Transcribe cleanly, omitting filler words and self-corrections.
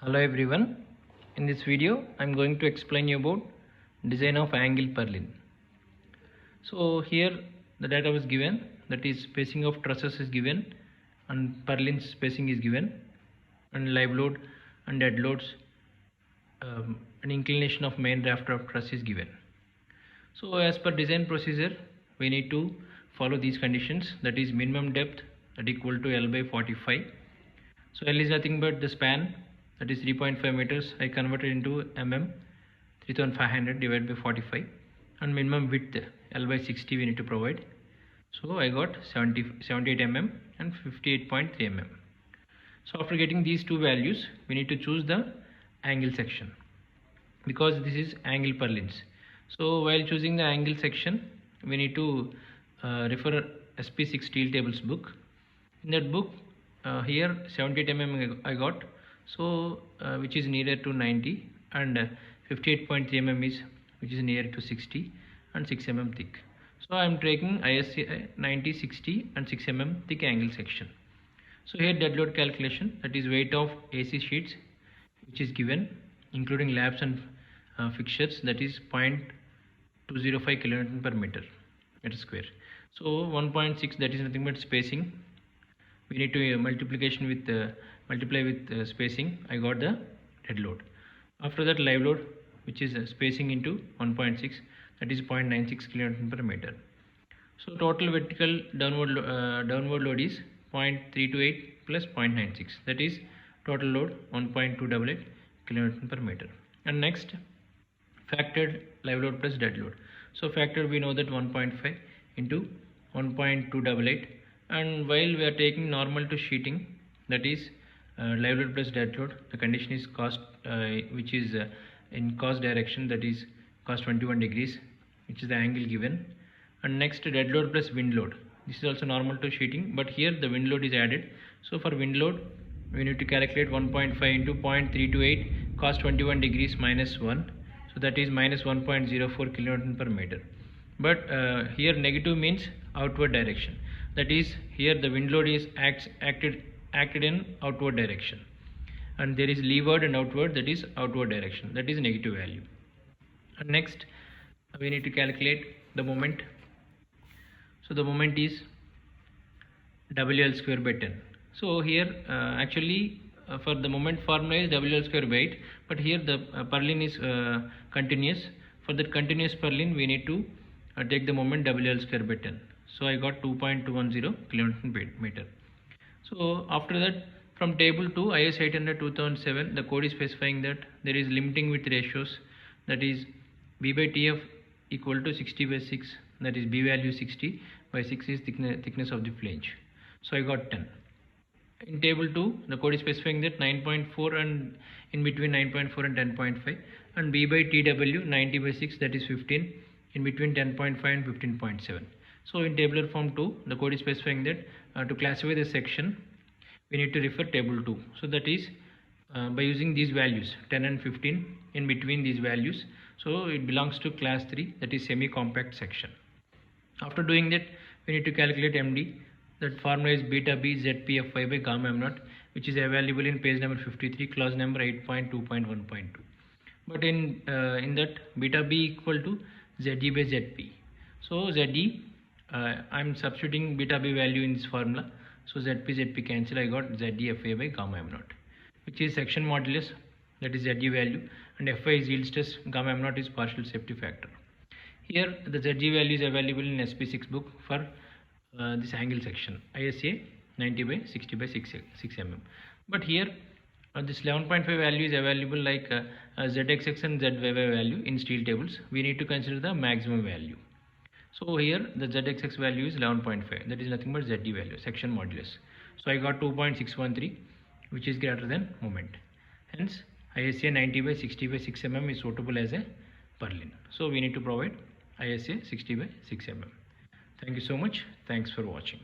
Hello everyone. In this video I am going to explain you about design of angle purlin. So here the data was given, that is spacing of trusses is given and purlin spacing is given, and live load and dead loads, an inclination of main raft of truss is given. So as per design procedure we need to follow these conditions, that is minimum depth that equal to L by 45. So L is nothing but the span, that is 3.5 meters. I converted into mm, 3500 divided by 45, and minimum width L by 60 we need to provide. So I got 78 mm and 58.3 mm. So after getting these two values we need to choose the angle section, because this is angle purlins. So while choosing the angle section we need to refer SP6 steel tables book. In that book here 78 mm I got, so which is nearer to 90, and 58.3 mm is which is near to 60 and 6 mm thick. So I am taking ISA 90, 60 and 6 mm thick angle section. So here dead load calculation, that is weight of AC sheets which is given including labs and fixtures, that is 0.205 kN per meter square. So 1.6, that is nothing but spacing. We need to multiply with spacing. I got the dead load. After that live load, which is spacing into 1.6, that is 0.96 kN per meter. So total vertical downward load is 0.328 plus 0.96, that is total load 1.288 kN per meter. And next, factored live load plus dead load. So factor we know that 1.5 into 1.288, and while we are taking normal to sheeting, that is live load plus dead load, the condition is cos which is in cos direction, that is cos 21 degrees, which is the angle given. And next, dead load plus wind load, this is also normal to sheeting, but here the wind load is added. So for wind load we need to calculate 1.5 into 0.328 cos 21 degrees minus 1, so that is minus 1.04 kN per meter. But here negative means outward direction, that is here the wind load is acted in outward direction, and there is leeward and outward, that is outward direction, that is negative value. And next we need to calculate the moment. So the moment is WL square by 10. So here actually for the moment formula is WL square by 8, but here the purlin is continuous. For that continuous purlin we need to take the moment WL square by 10. So I got 2.210 kN per meter. So after that, from table 2 IS 800 2007, the code is specifying that there is limiting width ratios, that is B by TF equal to 60 by 6, that is B value 60 by 6 is thickness of the flange. So I got 10. In table 2 the code is specifying that 9.4 and in between 9.4 and 10.5, and B by TW 90 by 6, that is 15, in between 10.5 and 15.7. So in tabular form 2 the code is specifying that to classify the section we need to refer table 2. So that is by using these values 10 and 15 in between these values, so it belongs to class 3, that is semi compact section. After doing that we need to calculate MD. That formula is beta B ZPFY by gamma m naught, which is available in page number 53, clause number 8.2.1.2. But in that beta B equal to ZE by ZP. So ZE I am substituting beta B value in this formula, so ZP cancel, I got ZE by gamma m naught, which is section modulus, that is ZE value, and Fy is yield stress, gamma m naught is partial safety factor. Here the ZE value is available in SP6 book for this angle section, ISA 90 by 60 by 6 mm. But here this 11.5 value is available like ZXX and ZYY value in steel tables. We need to consider the maximum value. So here the ZXX value is 11.5, that is nothing but ZE value, section modulus. So I got 2.613, which is greater than moment. Hence ISA 90 by 60 by 6 mm is suitable as a purlin. So we need to provide ISA 60 by 6 mm. Thank you so much. Thanks for watching.